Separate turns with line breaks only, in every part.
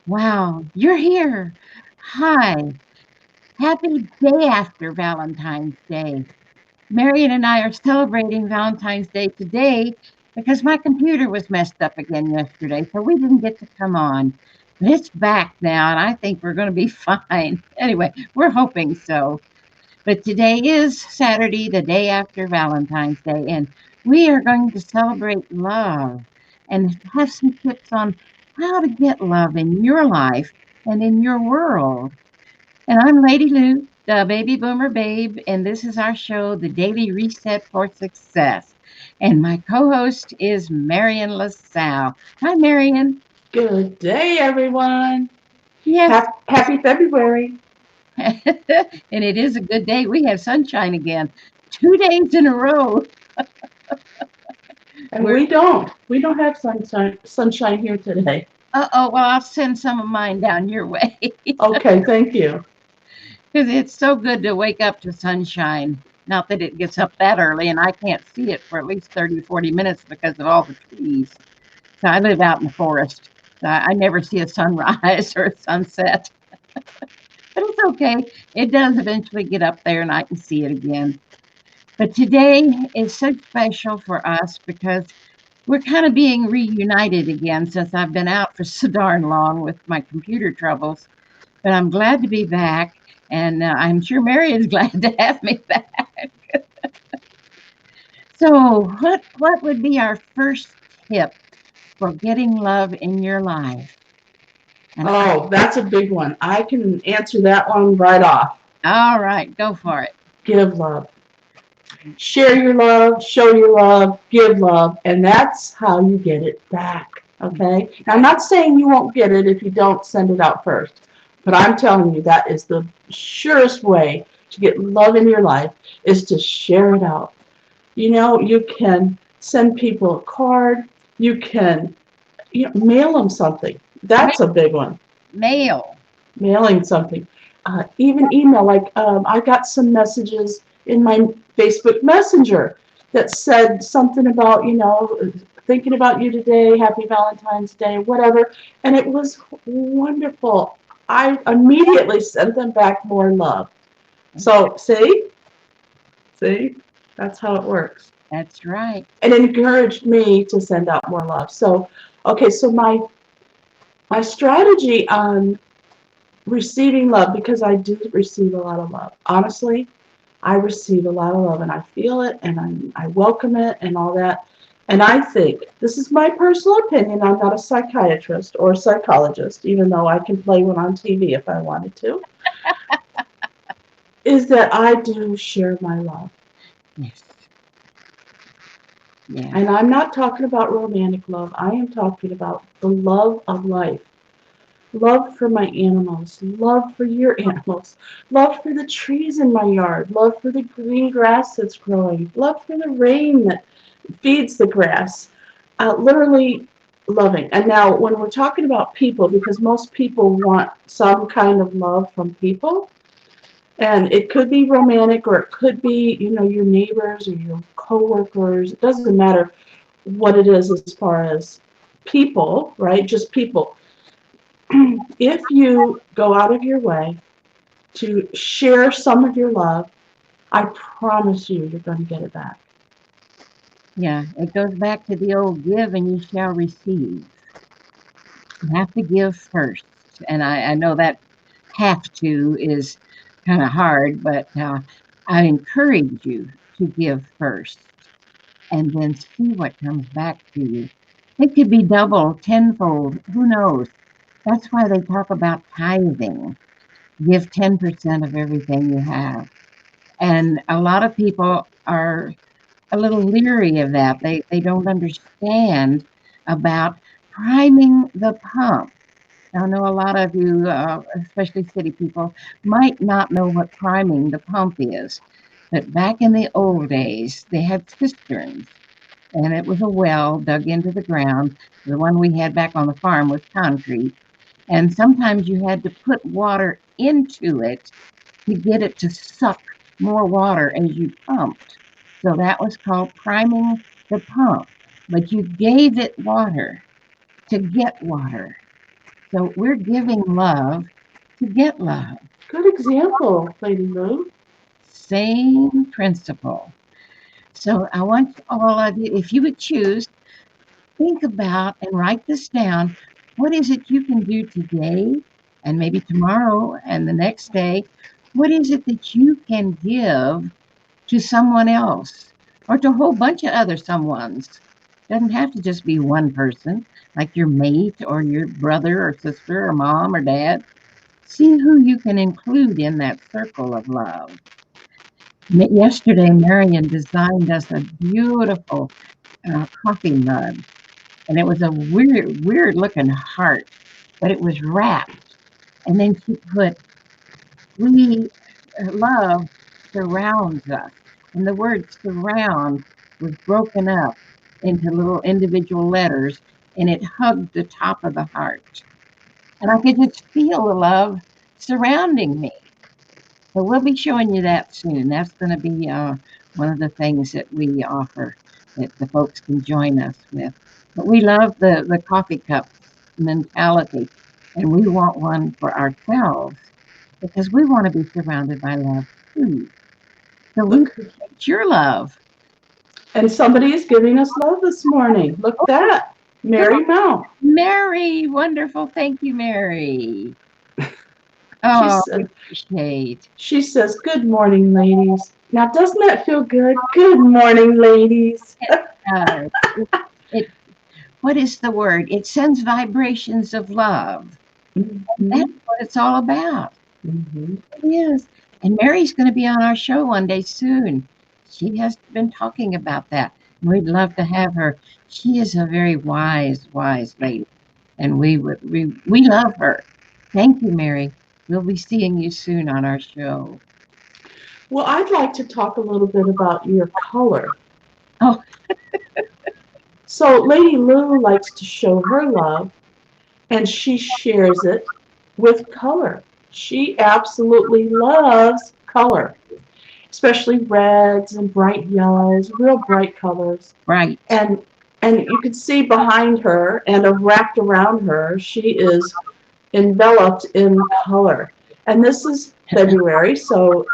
Wow, you're here. Hi. Happy day after Valentine's Day. Marion and I are celebrating Valentine's Day today because my computer was messed up again yesterday, so we didn't get to come on. But it's back now, and I think we're going to be fine. Anyway, we're hoping so. But today is Saturday, the day after Valentine's Day, and we are going to celebrate love and have some tips on how to get love in your life and in your world. And I'm Lady Lou, the baby boomer babe, and this is our show, The Daily Reset for Success. And my co host is Marion LaSalle. Hi, Marion.
Good day, everyone.
Yes,
Happy February.
and it is a good day. We have sunshine again. 2 days in a row.
And
We're
we don't have sunshine here today.
oh, well, I'll send some of mine down your way
Okay, thank you.
because it's so good to wake up to sunshine. Not that it gets up that early, and I can't see it for at least 30 to 40 minutes because of all the trees. So I live out in the forest. So I never see a sunrise or a sunset, but it's okay. It does eventually get up there and I can see it again. But today is so special for us because we're kind of being reunited again since I've been out for so darn long with my computer troubles. But I'm glad to be back, and I'm sure Mary is glad to have me back. So, what would be our first tip for getting love in your life? And
Oh, that's a big one. I can answer that one right off.
all right, go for it.
Give love. Share your love, show your love, give love, and that's how you get it back. Okay? Now, I'm not saying you won't get it if you don't send it out first, but I'm telling you that is the surest way to get love in your life is to share it out. You can send people a card. You can mail them something.
Ma-
That's a big one.
Mail.
Mailing something. Even email. Like I got some messages in my Facebook Messenger that said something about, thinking about you today, happy Valentine's Day, whatever. And it was wonderful. I immediately sent them back more love. So, see, that's how it works.
That's right.
And encouraged me to send out more love. So, okay, so my strategy on receiving love, because I do receive a lot of love. Honestly, I receive a lot of love and I feel it and I welcome it and all that. And I think, this is my personal opinion, I'm not a psychiatrist or a psychologist, even though I can play one on TV if I wanted to, is that I do share my love.
Yes. Yeah.
And I'm not talking about romantic love, I am talking about the love of life. Love for my animals, love for your animals, love for the trees in my yard, love for the green grass that's growing, love for the rain that feeds the grass. Literally loving. And now, when we're talking about people, because most people want some kind of love from people, and it could be romantic or it could be, your neighbors or your coworkers. It doesn't matter what it is as far as people, right? Just people. If you go out of your way to share some of your love, I promise you're going to get it back.
Yeah. It goes back to the old give and you shall receive. You have to give first. And I know that have to is kind of hard, but I encourage you to give first and then see what comes back to you. It could be double, tenfold, who knows? That's why they talk about tithing. Give 10% of everything you have. And a lot of people are a little leery of that. They don't understand about priming the pump. I know a lot of you, especially city people, might not know what priming the pump is. But back in the old days, they had cisterns, and it was a well dug into the ground. The one we had back on the farm was concrete. And sometimes you had to put water into it to get it to suck more water as you pumped. So that was called priming the pump. But you gave it water to get water. So we're giving love to get love.
Good example, Lady Lou.
Same principle. So I want all of you, if you would choose, think about and write this down. What is it you can do today and maybe tomorrow and the next day? What is it that you can give to someone else or to a whole bunch of other someones? Doesn't have to just be one person, like your mate or your brother or sister or mom or dad. See who you can include in that circle of love. Yesterday, Marion designed us a beautiful coffee mug, and it was a weird looking heart, but it was wrapped. And then she put, "We love surrounds us," and the word "surround" was broken up into little individual letters, and it hugged the top of the heart, and I could just feel the love surrounding me. So we'll be showing you that soon. That's going to be one of the things that we offer that the folks can join us with. But we love the coffee cup mentality, and we want one for ourselves because we want to be surrounded by love too. So we
Look,
appreciate your love.
and somebody is giving us love this morning. Look at that.
Good.
Mary Mount.
Mary, wonderful. Thank you, Mary.
She
Oh, we
said,
appreciate.
she says, "Good morning, ladies." Now, doesn't that feel good? Good morning, ladies.
Uh, it what is the word? It sends vibrations of love.
Mm-hmm.
That's what it's all about.
Mm-hmm.
It is. And Mary's going to be on our show one day soon. She has been talking about that. We'd love to have her. She is a very wise lady, and we love her. Thank you, Mary. We'll be seeing you soon on our show.
Well, I'd like to talk a little bit about your color.
Oh,
So, Lady Lou likes to show her love, and she shares it with color. She absolutely loves color, especially reds and bright yellows, real bright colors.
right.
And you can see behind her and wrapped around her, she is enveloped in color. And this is February, so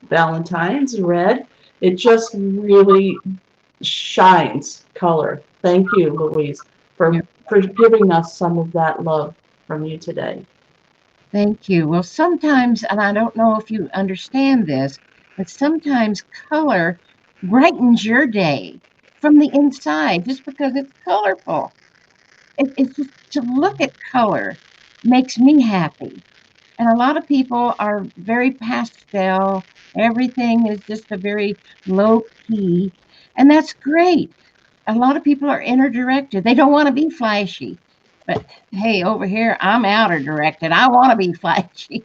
Valentine's red. It just really shines color. Thank you, Louise, for giving us some of that love from you today.
Thank you. Well, sometimes, and I don't know if you understand this, but sometimes color brightens your day from the inside just because it's colorful. It's just to look at color makes me happy. And a lot of people are very pastel. Everything is just a very low key. And that's great. A lot of people are inner directed. They don't want to be flashy. But hey, over here, I'm outer directed. I want to be flashy.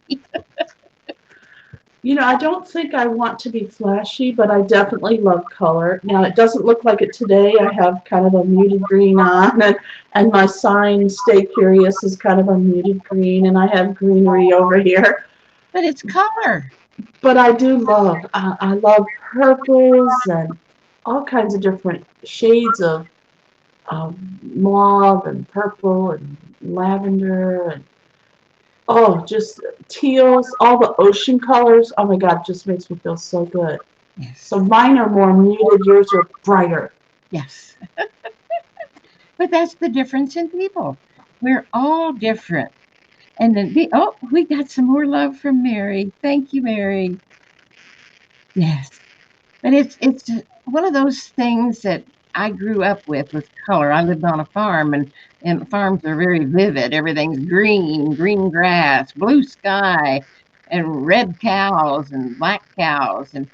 You know, I don't think I want to be flashy, but I definitely love color. Now, it doesn't look like it today. I have kind of a muted green on, and my sign, Stay Curious, is kind of a muted green, and I have greenery over here.
But it's color.
But I do love, I love purples and all kinds of different shades of mauve and purple and lavender and oh, just teals, all the ocean colors. Oh my God, it just makes me feel so good.
Yes.
So mine are more muted, yours are brighter.
Yes. But that's the difference in people. We're all different. And then oh, we got some more love from Mary. Thank you, Mary. Yes. But it's one of those things that I grew up with color. I lived on a farm, and farms are very vivid. Everything's green, green grass, blue sky, and red cows and black cows, and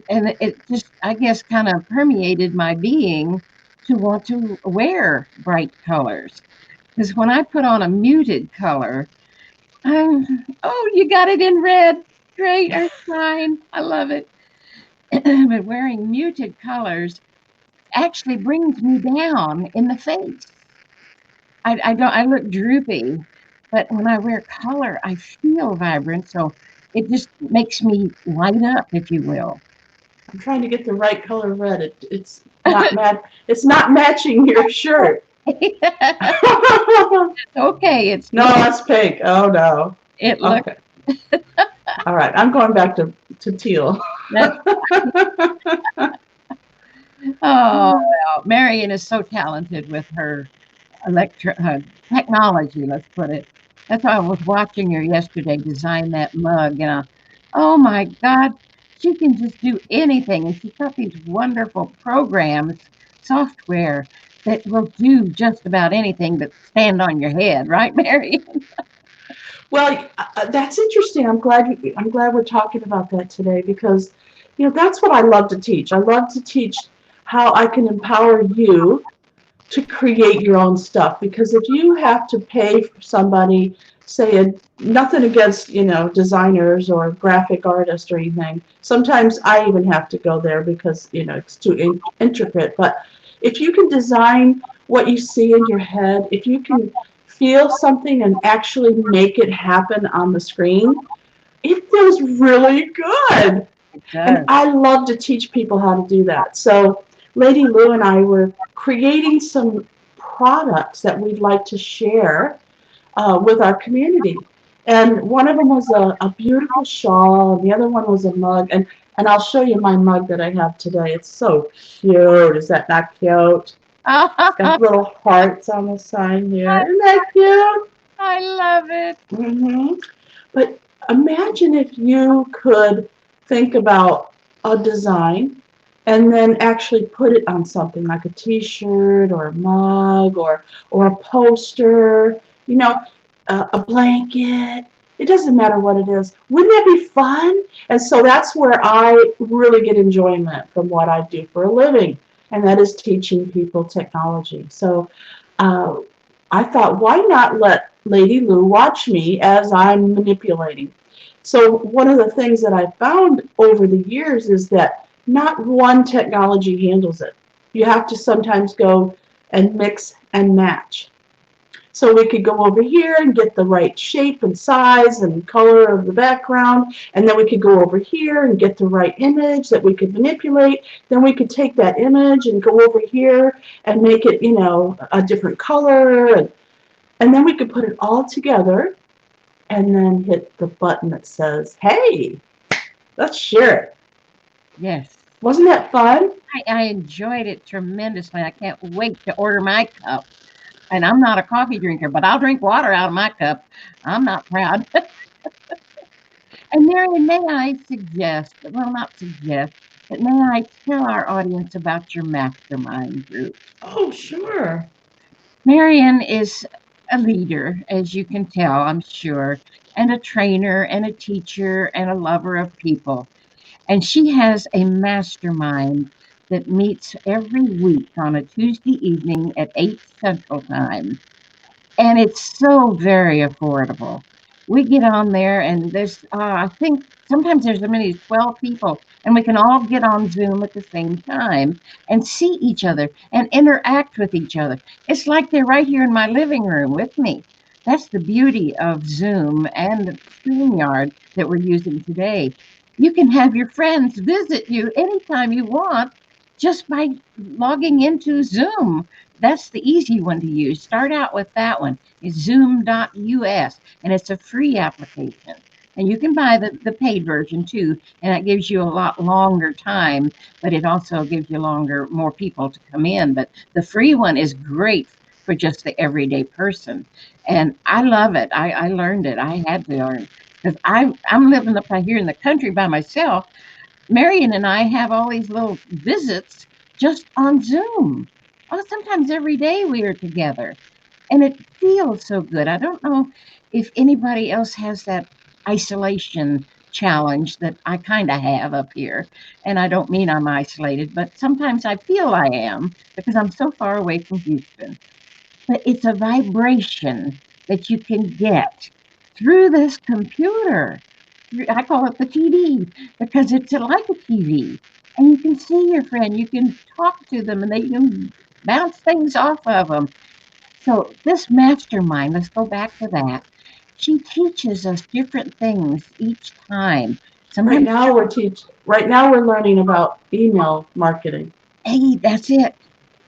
it just, I guess, kind of permeated my being to want to wear bright colors. Because when I put on a muted color, oh, you got it in red. Great, or fine. I love it. But wearing muted colors actually brings me down in the face. I don't, I look droopy, but when I wear color, I feel vibrant. So it just makes me light up, if you will.
I'm trying to get the right color red. It's not matching your shirt.
Okay, it's
No, that's pink. Oh no.
it looks
Okay. All right. I'm going back to teal.
that. Oh well, Marion is so talented with her technology. Let's put it. That's why I was watching her yesterday design that mug, and oh my God, she can just do anything, and she's got these wonderful programs, software that will do just about anything but stand on your head, right, Marion?
Well, that's interesting. I'm glad we're talking about that today because, that's what I love to teach. I love to teach how I can empower you to create your own stuff. Because if you have to pay for somebody, say, nothing against, designers or graphic artists or anything. Sometimes I even have to go there because, it's too intricate. But if you can design what you see in your head, if you can feel something and actually make it happen on the screen, it feels really good.
It
And
does.
I love to teach people how to do that. So Lady Lou and I were creating some products that we'd like to share with our community. And one of them was a beautiful shawl, and the other one was a mug. And I'll show you my mug that I have today. It's so cute. Is that not cute? It's got little hearts on the side here. Isn't that cute?
I love it.
But imagine if you could think about a design and then actually put it on something like a t-shirt or a mug or a poster, you know, a blanket. It doesn't matter what it is. Wouldn't that be fun? And so that's where I really get enjoyment from what I do for a living, and that is teaching people technology. So uh, I thought, why not let Lady Lou watch me as I'm manipulating? So one of the things that I found over the years is that not one technology handles it. You have to sometimes go and mix and match. So we could go over here and get the right shape and size and color of the background, and then we could go over here and get the right image that we could manipulate. Then we could take that image and go over here and make it, a different color, and then we could put it all together and then hit the button that says, hey, let's share it.
Yes.
Wasn't that fun?
I enjoyed it tremendously. I can't wait to order my cup. And I'm not a coffee drinker, but I'll drink water out of my cup. I'm not proud. And Marion, may I suggest, well, not suggest, but may I tell our audience about your mastermind group?
Oh, sure.
Marion is a leader, as you can tell, I'm sure, and a trainer and a teacher and a lover of people. And she has a mastermind that meets every week on a Tuesday evening at 8 Central Time. And it's so very affordable. We get on there, and there's, I think sometimes there's as many as 12 people, and we can all get on Zoom at the same time and see each other and interact with each other. It's like they're right here in my living room with me. That's the beauty of Zoom and the StreamYard that we're using today. You can have your friends visit you anytime you want just by logging into Zoom. That's the easy one to use. Start out with that one. It's zoom.us, and it's a free application. And you can buy the paid version too, and that gives you a lot longer time, but it also gives you more people to come in. But the free one is great for just the everyday person. And I love it. I learned it. I had to learn because I'm living up here in the country by myself. Marion and I have all these little visits just on Zoom. Oh, sometimes every day we are together, and it feels so good. I don't know if anybody else has that isolation challenge that I kind of have up here. And I don't mean I'm isolated, but sometimes I feel I am because I'm so far away from Houston. But it's a vibration that you can get through this computer. I call it the TV because it's like a TV. And you can see your friend, you can talk to them, and they can bounce things off of them. So, this mastermind, let's go back to that. She teaches us different things each time.
Right
Sometimes,
now we're learning about email marketing.
hey, that's it.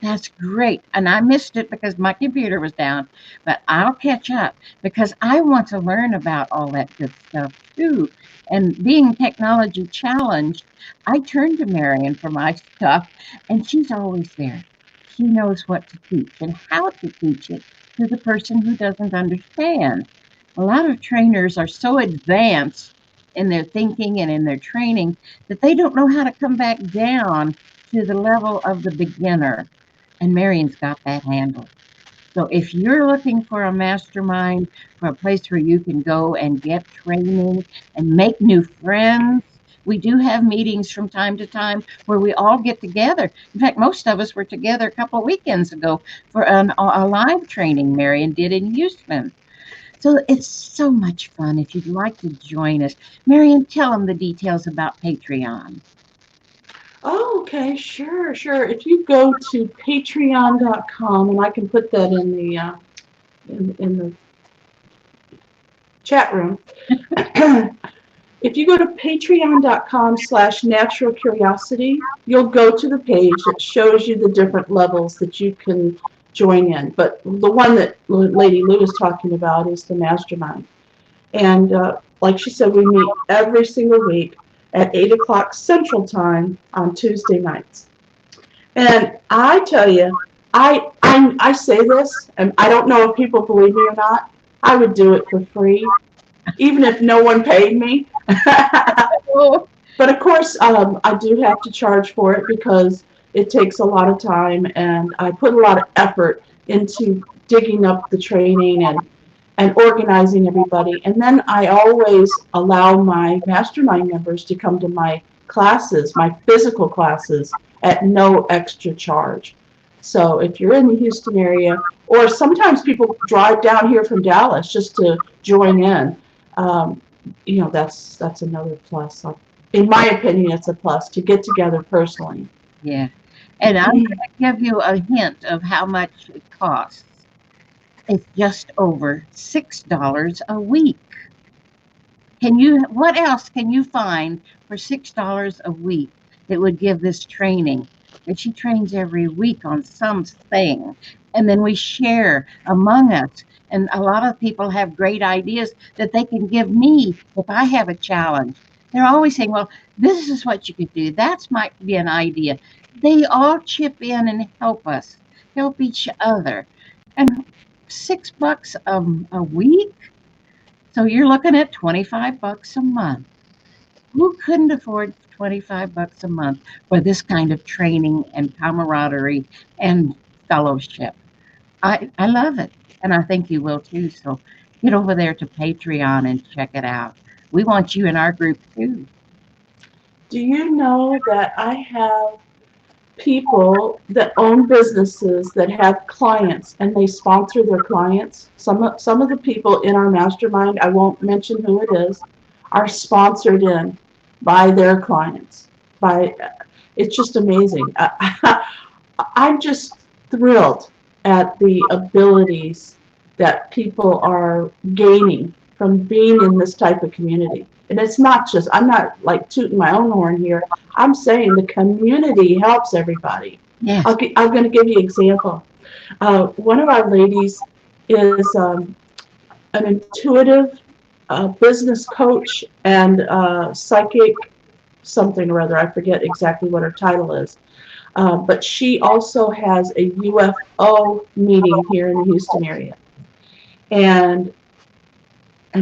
That's great. And I missed it because my computer was down, but I'll catch up because I want to learn about all that good stuff too. And being technology challenged, I turn to Marion for my stuff, and she's always there. She knows what to teach and how to teach it to the person who doesn't understand. A lot of trainers are so advanced in their thinking and in their training that they don't know how to come back down to the level of the beginner, and Marion's got that handled. So if you're looking for a mastermind, for a place where you can go and get training and make new friends, we do have meetings from time to time where we all get together. In fact, most of us were together a couple of weekends ago for a live training Marion did in Houston. So it's so much fun if you'd like to join us. Marion, tell them the details about Patreon.
Oh, okay, sure, sure. If you go to patreon.com, and I can put that in the in the chat room. If you go to patreon.com/natural curiosity, you'll go to the page that shows you the different levels that you can join in. But the one that Lady Lou is talking about is the mastermind. And like she said, we meet every single week at 8 o'clock Central Time on Tuesday nights. And I tell you, I say this, and I don't know if people believe me or not. I would do it for free, even if no one paid me. But of course, I do have to charge for it because it takes a lot of time, and I put a lot of effort into digging up the training and organizing everybody. And then I always allow my mastermind members to come to my classes, my physical classes, at no extra charge. So if you're in the Houston area, or sometimes people drive down here from Dallas just to join in, that's another plus. In my opinion, it's a plus to get together personally.
Yeah. And I'm going to give you a hint of how much it costs. It's just over $6 a week. What else can you find for $6 a week that would give this training? And she trains every week on something. And then we share among us. And a lot of people have great ideas that they can give me if I have a challenge. They're always saying, well, this is what you could do. That might be an idea. They all chip in and help us, help each other. And $6 a week? So you're looking at $25 a month. Who couldn't afford $25 a month for this kind of training and camaraderie and fellowship? I love it, and I think you will too. So get over there to Patreon and check it out. We want you in our group too.
Do you know that I have people that own businesses that have clients and they sponsor their clients? Some of the people in our mastermind, I won't mention who it is, are sponsored in by their clients. It's just amazing. I'm just thrilled at the abilities that people are gaining from being in this type of community. And it's not just, I'm not like tooting my own horn here. I'm saying the community helps everybody.
Yes.
I'm going to give you an example. One of our ladies is an intuitive business coach and psychic something or other. I forget exactly what her title is. But she also has a UFO meeting here in the Houston area. And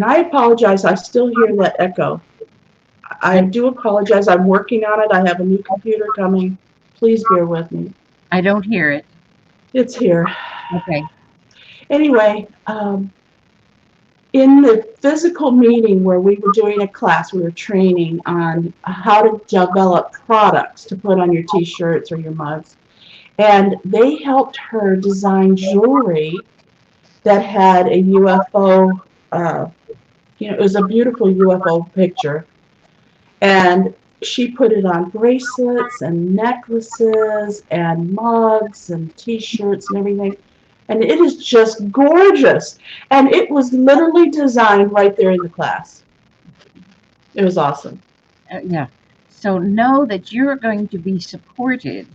I apologize, I still hear that echo. I do apologize. I'm working on it. I have a new computer coming. Please bear with me.
I don't hear it.
It's here.
Okay.
Anyway, in the physical meeting where we were doing a class, we were training on how to develop products to put on your t-shirts or your mugs. And they helped her design jewelry that had a UFO, it was a beautiful UFO picture. And she put it on bracelets and necklaces and mugs and t-shirts and everything. And it is just gorgeous. And it was literally designed right there in the class. It was awesome.
Yeah. So know that you're going to be supported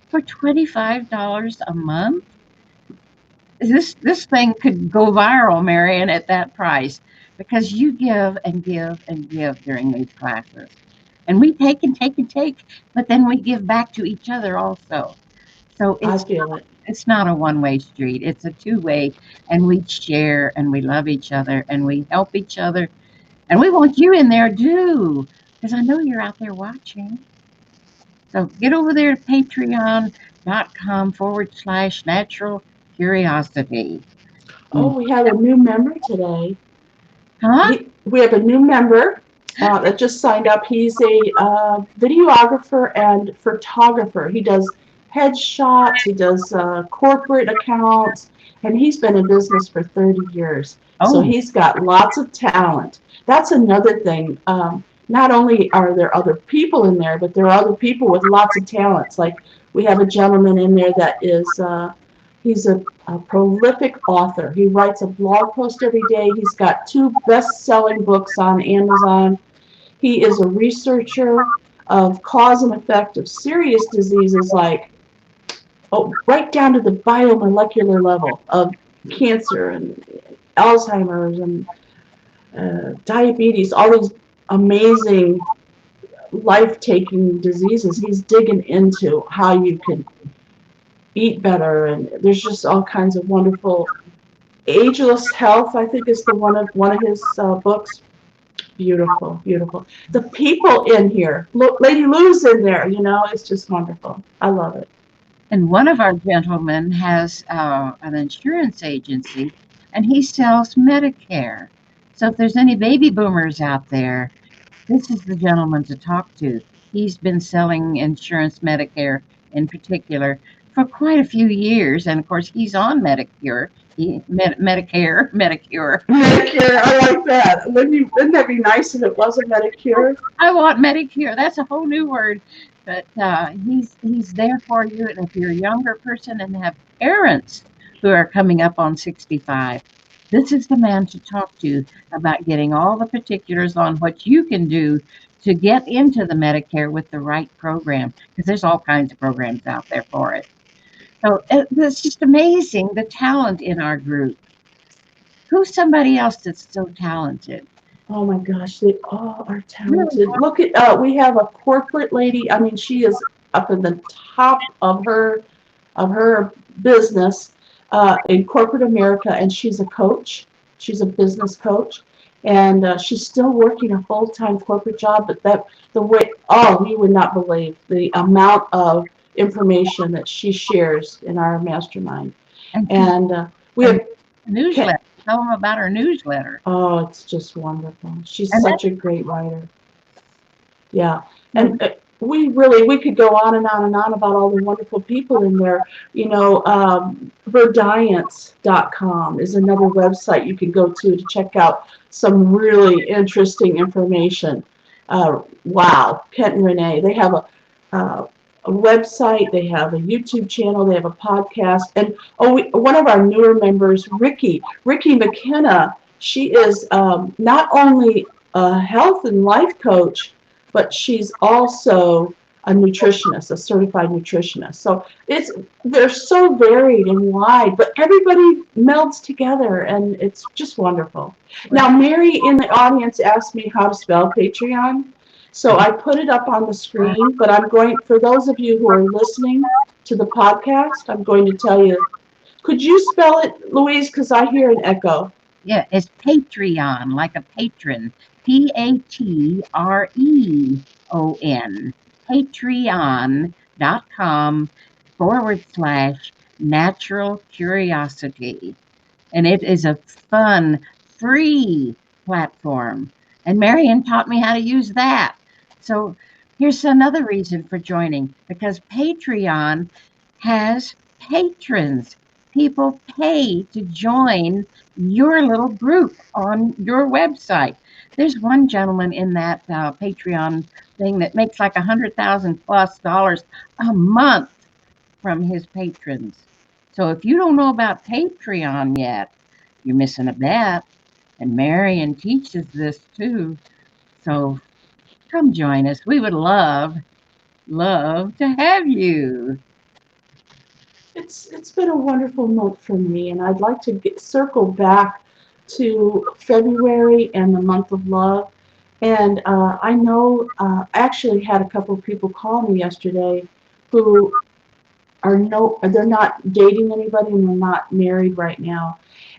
for $25 a month. This thing could go viral, Marion, at that price, because you give and give and give during these classes. And we take and take and take, but then we give back to each other also. So
I feel it.
it's not a one-way street. It's a two-way, and we share and we love each other and we help each other. And we want you in there too, because I know you're out there watching. So get over there to patreon.com/natural curiosity.
Oh, we have a new member today.
Huh?
We have a new member that just signed up. He's a videographer and photographer. He does headshots, he does corporate accounts, and he's been in business for 30 years. So
Oh,
he's got lots of talent. That's another thing. Not only are there other people in there, but there are other people with lots of talents. Like we have a gentleman in there that is he's a prolific author. He writes a blog post every day. He's got 2 best-selling books on Amazon. He is a researcher of cause and effect of serious diseases like, right down to the biomolecular level of cancer and Alzheimer's and diabetes, all these amazing life-taking diseases. He's digging into how you can eat better, and there's just all kinds of wonderful Ageless Health, I think, is the one of his books. Beautiful, beautiful. The people in here, Lady Lou's in there. It's just wonderful. I love it.
and one of our gentlemen has an insurance agency, and he sells Medicare. So if there's any baby boomers out there, this is the gentleman to talk to. He's been selling insurance, Medicare in particular, for quite a few years, and of course he's on Medicare. Medicare.
Medicare, I like that. Wouldn't that be nice if it was a Medicare?
I want Medicare. That's a whole new word. But he's there for you. And if you're a younger person and have parents who are coming up on 65, this is the man to talk to about getting all the particulars on what you can do to get into the Medicare with the right program, because there's all kinds of programs out there for it. So it's just amazing, the talent in our group. Who's somebody else that's so talented?
Oh my gosh, they all are talented. Look at we have a corporate lady. I mean, she is up in the top of her business in corporate America, and she's a coach. She's a business coach, and she's still working a full-time corporate job. But you would not believe the amount of information that she shares in our mastermind. And we have
newsletter. Tell them about her newsletter.
Oh, it's just wonderful. She's such a great writer. Yeah, and we could go on and on and on about all the wonderful people in there. Verdiance.com is another website you can go to check out some really interesting information. Wow, Kent and Renee, they have a website, they have a YouTube channel, they have a podcast, and one of our newer members, Ricky McKenna, she is not only a health and life coach, but she's also a nutritionist, a certified nutritionist. So they're so varied and wide, but everybody melds together, and it's just wonderful. Now, Mary in the audience asked me how to spell Patreon. So I put it up on the screen, but for those of you who are listening to the podcast, I'm going to tell you. Could you spell it, Louise? Because I hear an echo.
Yeah, it's Patreon, like a patron. Patreon. Patreon.com/natural curiosity. And it is a fun, free platform. And Marion taught me how to use that. So here's another reason for joining, because Patreon has patrons. People pay to join your little group on your website. There's one gentleman in that Patreon thing that makes like $100,000+ a month from his patrons. So if you don't know about Patreon yet, you're missing a bet. And Marion teaches this too. So come join us. We would love to have you.
it's been a wonderful month for me, and I'd like to circle back to February and the month of love. And I know I actually had a couple of people call me yesterday who they're not dating anybody and they're not married right now.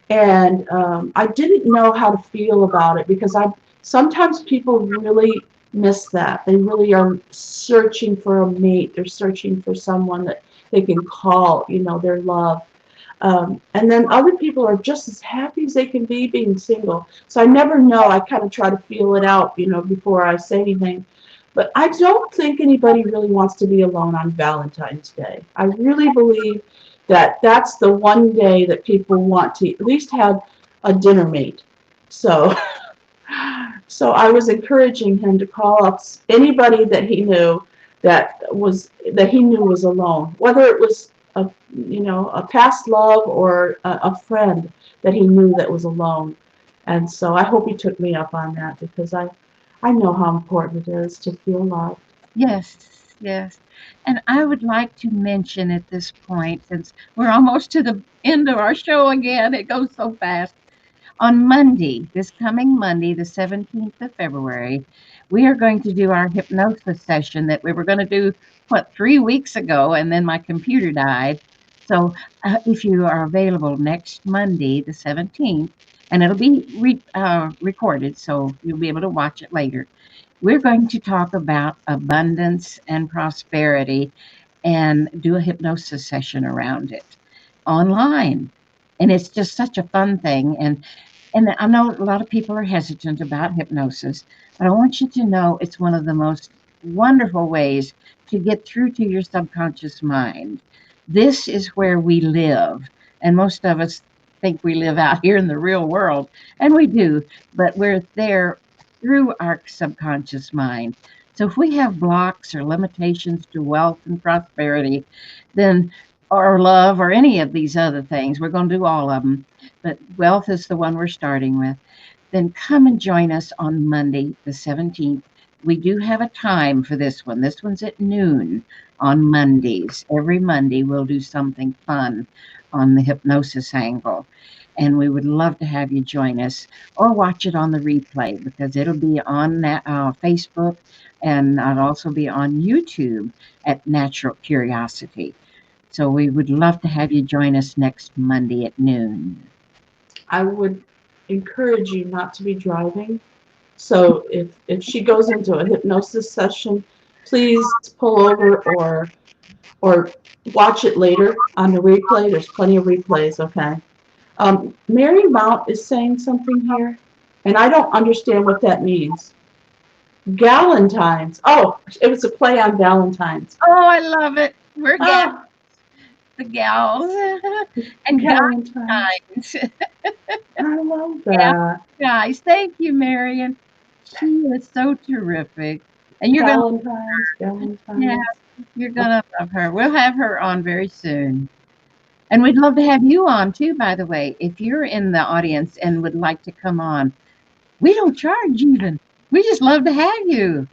And I didn't know how to feel about it because I sometimes people really miss that. They really are searching for a mate. They're searching for someone that they can call, their love. And then other people are just as happy as they can be being single. So I never know. I kind of try to feel it out, before I say anything. But I don't think anybody really wants to be alone on Valentine's Day. I really believe that that's the one day that people want to at least have a dinner mate. So, so I was encouraging him to call up anybody that he knew that he knew was alone, whether it was a past love or a friend that he knew that was alone. And so I hope he took me up on that because I know how important it is to feel loved.
Yes, yes. And I would like to mention at this point, since we're almost to the end of our show again, it goes so fast. On Monday, this coming Monday, the 17th of February, we are going to do our hypnosis session that we were going to do, 3 weeks ago, and then my computer died. So if you are available next Monday, the 17th, and it'll be recorded, so you'll be able to watch it later. We're going to talk about abundance and prosperity and do a hypnosis session around it online. And it's just such a fun thing. And I know a lot of people are hesitant about hypnosis, but I want you to know it's one of the most wonderful ways to get through to your subconscious mind. This is where we live. And most of us think we live out here in the real world, and we do, but we're there through our subconscious mind. So if we have blocks or limitations to wealth and prosperity, then or love or any of these other things, we're going to do all of them, but wealth is the one we're starting with. Then come and join us on Monday, the 17th. We do have a time for this one. This one's at noon on Mondays. Every Monday, we'll do something fun on the hypnosis angle. And we would love to have you join us or watch it on the replay because it'll be on Facebook and it'll also be on YouTube at Natural Curiosity. So we would love to have you join us next Monday at noon.
I would encourage you not to be driving. So if she goes into a hypnosis session, please pull over or watch it later on the replay. There's plenty of replays, okay? Mary Mount is saying something here, and I don't understand what that means. Galentine's. Oh, it was a play on Valentine's.
Oh, I love it. We're
Ah,
the gals and
Galentine's.
guys.
I love
Yeah,
that.
guys. Thank you, Marion. She is so terrific. And
Galentine's,
yeah,
Galentine's.
you're gonna love her. We'll have her on very soon. And we'd love to have you on too, by the way. If you're in the audience and would like to come on, we don't charge even. We just love to have you.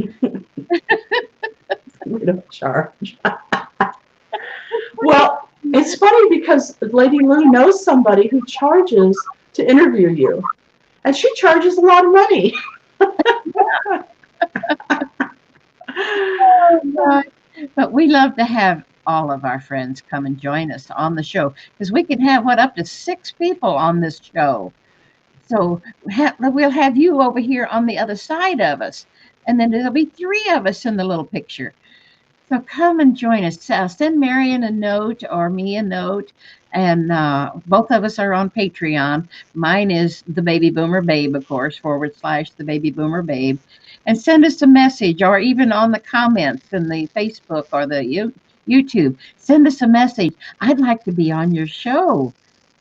We don't charge. Well, it's funny because Lady Lou knows somebody who charges to interview you, and she charges a lot of money.
But we love to have all of our friends come and join us on the show because we can have up to 6 people on this show. So we'll have you over here on the other side of us, and then there'll be 3 of us in the little picture. So come and join us. Send Marion a note or me a note. And both of us are on Patreon. Mine is The Baby Boomer Babe, of course, / The Baby Boomer Babe. And send us a message or even on the comments in the Facebook or the YouTube. Send us a message. I'd like to be on your show.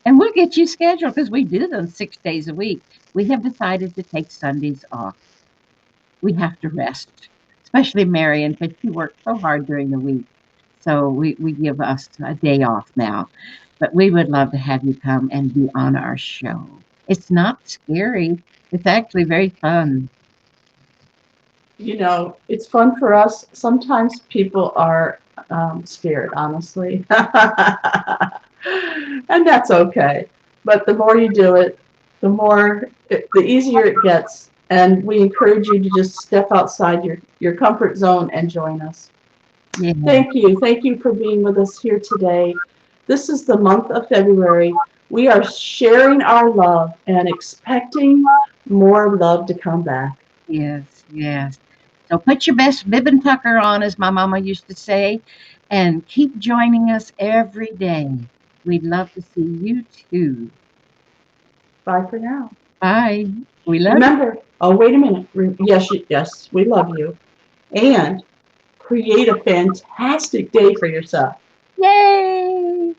And we'll get you scheduled because we do them 6 days a week. We have decided to take Sundays off. We have to rest, especially Marion, because she works so hard during the week. So we give us a day off now. But we would love to have you come and be on our show. It's not scary. It's actually very fun.
It's fun for us. Sometimes people are scared, honestly. And that's okay. But the more you do it, the easier it gets. And we encourage you to just step outside your comfort zone and join us.
Yeah.
Thank you. Thank you for being with us here today. This is the month of February. We are sharing our love and expecting more love to come back.
Yes, yes. So put your best bib and tucker on, as my mama used to say, and keep joining us every day. We'd love to see you too.
Bye for now.
Bye. We love you.
Remember, oh, wait a minute. Yes, yes, we love you. And create a fantastic day for yourself.
Yay!